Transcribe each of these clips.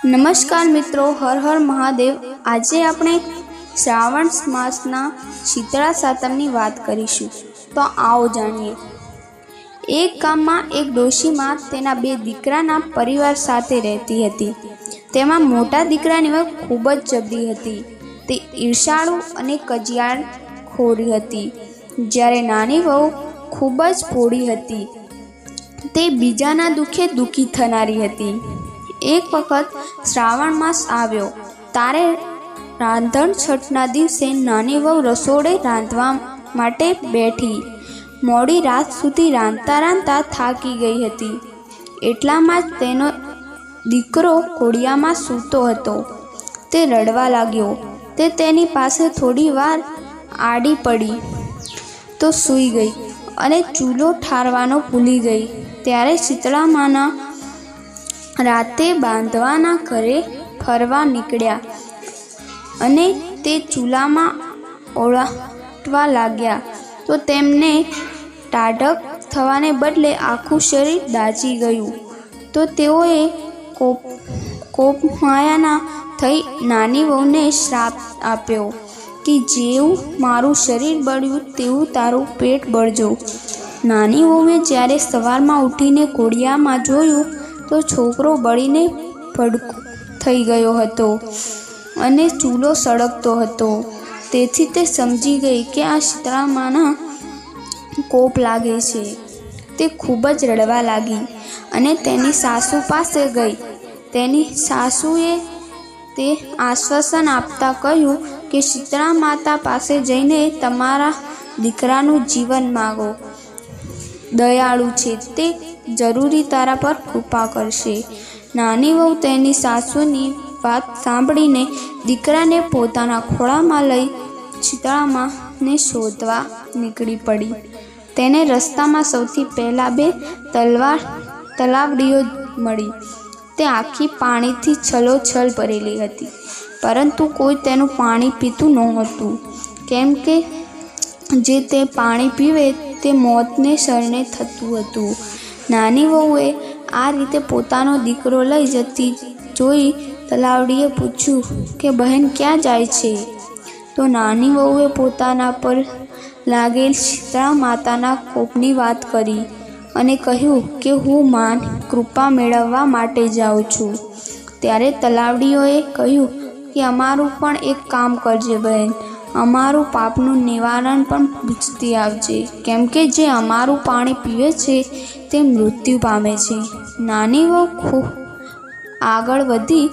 નમસ્કાર મિત્રો, હર હર મહાદેવ। આજે આપણે શ્રાવણ માસના શીતળા સાતમની વાત કરીશું। તો આવો જાણીએ। એક ગામમાં એક ડોશીમાં તેના બે દીકરાના પરિવાર સાથે રહેતી હતી। તેમાં મોટા દીકરાની વહુ ખૂબ જ જબરી હતી। તે ઈર્ષાળુ અને કજિયાળ ખોરી હતી, જ્યારે નાની વહુ ખૂબ જ ભોળી હતી। તે બીજાના દુઃખે દુઃખી થનારી હતી। એક વખત શ્રાવણ માસ આવ્યો ત્યારે રાંધણ છઠના દિવસે નાની વહુ રસોડે રાંધવા માટે બેઠી। મોડી રાત સુધી રાંધતા રાંધતા થાકી ગઈ હતી। એટલામાં જ તેનો દીકરો ઘોડિયામાં સૂતો હતો। તે રડવા લાગ્યો। તે તેની પાસે થોડી વાર આડી પડી તો સૂઈ ગઈ અને ચૂલો ઠારવાનો ભૂલી ગઈ। ત્યારે શીતળામાના રાતે બાંધવાના ઘરે ફરવા નીકળ્યા અને તે ચૂલામાં ઓળાટવા લાગ્યા તો તેમને ટાઢક થવાને બદલે આખું શરીર દાઝી ગયું। તો તેઓએ કોપમાયાના થઈ નાની વહુને શ્રાપ આપ્યો કે જેવું મારું શરીર બળ્યું તેવું તારું પેટ બળજો। નાની વહુએ જ્યારે સવારમાં ઉઠીને ઘોડિયામાં જોયું તો છોકરો બળીને ભડકો થઈ ગયો હતો અને ચૂલો સળગતો હતો। તેથી તે સમજી ગઈ કે આ શીતળામાના કોપ લાગે છે। તે ખૂબ જ રડવા લાગી અને તેની સાસુ પાસે ગઈ। તેની સાસુએ તે આશ્વાસન આપતા કહ્યું કે શીતળા માતા પાસે જઈને તમારા દીકરાનું જીવન માગો। દયાળુ છે, તે જરૂરી તારા પર કૃપા કરશે। નાની વહુ તેની સાસુની વાત સાંભળીને દીકરાને પોતાના ખોળામાં લઈ શીતળામાને શોધવા નીકળી પડી। તેને રસ્તામાં સૌથી પહેલાં બે તલાવડીઓ મળી। તે આખી પાણીથી છલોછલ ભરેલી હતી, પરંતુ કોઈ તેનું પાણી પીતું નહોતું, કેમ કે જે તે પાણી પીવે તે મોતને શરણે થતું હતું। નાની વહુએ આ રીતે પોતાનો દીકરો લઈ જતી જોઈ તલાવડીએ પૂછ્યું કે બહેન ક્યાં જાય છે? તો નાની વહુએ પોતાના પર લાગેલ શીતળા માતાના કોપની વાત કરી અને કહ્યું કે હું માની કૃપા મેળવવા માટે જાઉં છું। ત્યારે તલાવડીઓએ કહ્યું કે અમારું પણ એક કામ કરજે બહેન, અમારું પાપનું નિવારણ પણ પૂછતી આવજે, કેમ કે જે અમારું પાણી પીવે છે તે મૃત્યુ પામે છે। નાની વહુ ખૂબ આગળ વધી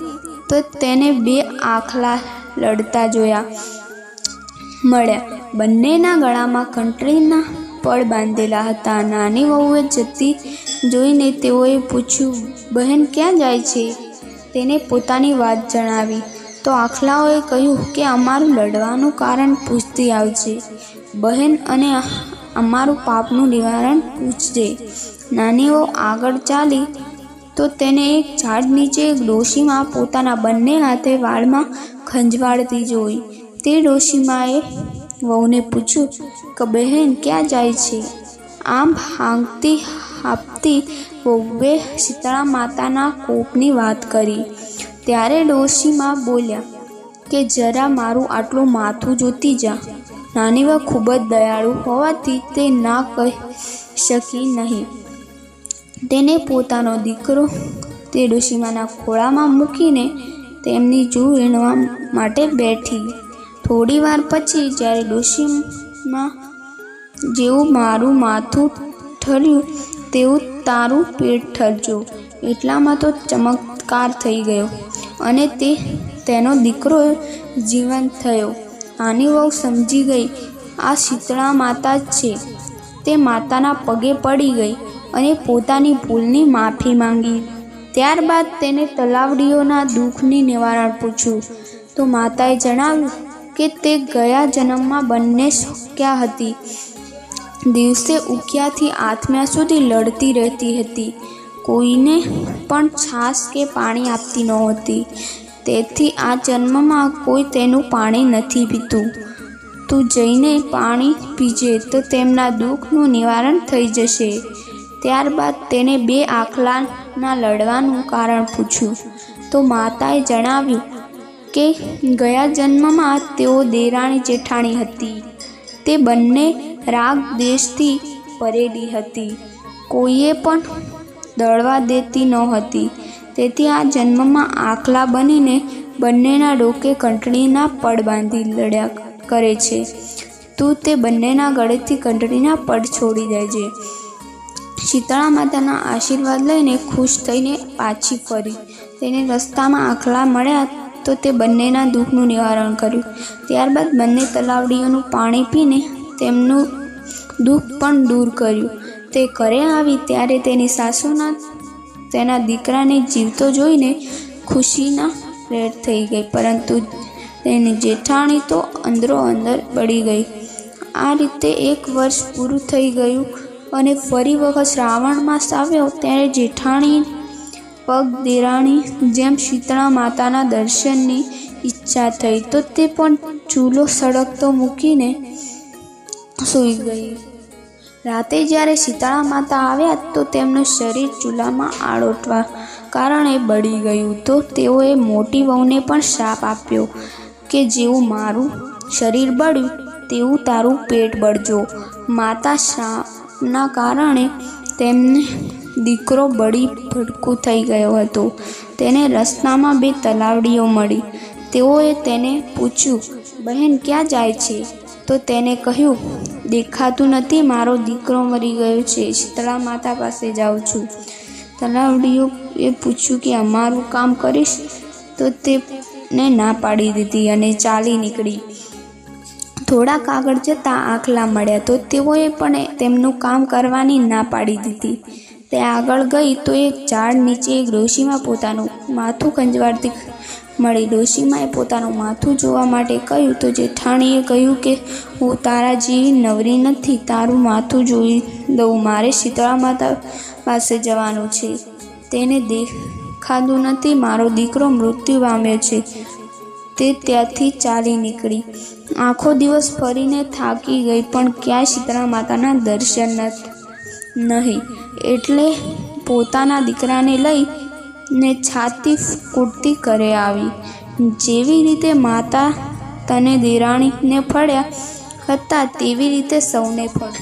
તો તેને બે આખલા લડતા જોયા મળ્યા। બંનેના ગળામાં ઘંટડીના પડ બાંધેલા હતા। નાની વહુએ જતી જોઈને તેઓએ પૂછ્યું, બહેન ક્યાં જાય છે? તેને પોતાની વાત જણાવી તો આખલાઓએ કહ્યું કે અમારું લડવાનું કારણ પૂછતી આવજે બહેન, અને અમારું પાપનું નિવારણ પૂછજે। નાની વહુ આગળ ચાલી તો તેને એક ઝાડ નીચે એક ડોશીમાં પોતાના બંને હાથે વાળમાં ખંજવાળતી જોઈ। તે ડોશીમાએ વહુને પૂછ્યું કે બહેન ક્યાં જાય છે? આમ હાંકતી હાંફતી વહુએ શીતળા માતાના કોપની વાત કરી। ત્યારે ડોશીમા બોલ્યા કે જરા મારું આટલું માથું જોતી જા। નાની વહુ ખૂબ જ દયાળુ હોવાથી તે ના કહી શકી નહીં। તેને પોતાનો દીકરો તે ડોશીમાના ખોળામાં મૂકીને તેમની જૂ વીણવા માટે બેઠી। થોડી વાર પછી જ્યારે ડોશીમા જેવું મારું માથું ઠર્યું તેવું તારું પેટ ઠરજો, એટલામાં તો ચમત્કાર થઈ ગયો અને તેનો દીકરો જીવંત થયો। નાની વહુ સમજી ગઈ આ શીતળા માતા જ છે। તે માતાના પગે પડી ગઈ અને પોતાની ભૂલની માફી માંગી। ત્યારબાદ તેને તલાવડીઓના દુઃખની નિવારણ પૂછ્યું તો માતાએ જણાવ્યું કે તે ગયા જન્મમાં બંને શોક્યા હતી। દિવસે ઉગ્યાથી આથમ્યા સુધી લડતી રહેતી હતી, કોઈને પણ છાશ કે પાણી આપતી નહોતી। તેથી આ જન્મમાં કોઈ તેનું પાણી નથી પીતું। તું જઈને પાણી પીજે તો તેમના દુઃખનું નિવારણ થઈ જશે। ત્યારબાદ તેને બે આખલાના લડવાનું કારણ પૂછ્યું તો માતાએ જણાવ્યું કે ગયા જન્મમાં તેઓ દેરાણી જેઠાણી હતી. તે બંને રાગ દ્વેષથી ભરેલી હતી. કોઈએ પણ દળવા દેતી નહોતી. તેથી આ જન્મમાં આખલા બનીને બંનેના ડોકે ઘંટડીના પડ બાંધી લડ્યા કરે છે. તું તે બંનેના ગળેથી ઘંટડીના પડ છોડી દેજે. શીતળા માતાના આશીર્વાદ લઈને ખુશ થઈને પાછી ફરી. તેને રસ્તામાં આખલા મળ્યા તો તે બંનેના દુઃખનું નિવારણ કર્યું. ત્યારબાદ બંને તલાવડીઓનું પાણી પીને તેમનું દુઃખ પણ દૂર કર્યું. તે ઘરે આવી ત્યારે તેની સાસુના તેના દીકરાને જીવતો જોઈને ખુશીના રેડ થઈ ગઈ, પરંતુ તેની જેઠાણી તો અંદરો અંદર બળી ગઈ. આ રીતે 1 વર્ષ પૂરું થઈ ગયું અને ફરી વખત શ્રાવણ માસ આવ્યો ત્યારે જેઠાણી પગ દેરાણી જેમ શીતળા માતાના દર્શનની ઈચ્છા થઈ તો તે પણ ચૂલો સળગતો મૂકીને સૂઈ ગઈ. રાતે જ્યારે શીતળા માતા આવ્યા તો તેમનું શરીર ચૂલામાં આળોટવા કારણે બળી ગયું. તો તેઓએ મોટી વહુને પણ શાપ આપ્યો કે જેવું મારું શરીર બળ્યું તેવું તારું પેટ બળજો. માતા શાપના કારણે તેમને દીકરો બળી ભડકું થઈ ગયો હતો. તેને રસ્તામાં 2 તલાવડીઓ મળી. તેઓએ તેને પૂછ્યું, બહેન ક્યાં જાય છે? તો તેને કહ્યું, દેખાતું નથી, મારો દીકરો મરી ગયો છે, શીતળા માતા પાસે જાઉં છું. તલાવડીઓએ પૂછ્યું કે અમારું કામ કરીશ? તો તેને ના પાડી દીધી અને ચાલી નીકળી. થોડાક આગળ જતાં આખલા મળ્યા તો તેઓએ પણ તેમનું કામ કરવાની ના પાડી દીધી. તે આગળ ગઈ તો એક ઝાડ નીચે એક ડોશીમાં પોતાનું માથું ખંજવાળતી મળી. ડોશીમાએ પોતાનું માથું જોવા માટે કહ્યું તો જેઠાણીએ કહ્યું કે હું તારા જેવી નવરી નથી, તારું માથું જોઈ દઉં. મારે શીતળા માતા પાસે જવાનું છે. તેને દેખાતું નથી, મારો દીકરો મૃત્યુ પામ્યો છે. તે ત્યાંથી ચાલી નીકળી. આખો દિવસ ફરીને થાકી ગઈ પણ ક્યાંય શીતળા માતાના દર્શન નહીં. એટલે પોતાના દીકરાને લઈને છાતી કૂટતી ઘરે આવી. જેવી રીતે માતા તને દેરાણીને ફળ્યા હતા તેવી રીતે સૌને ફળ.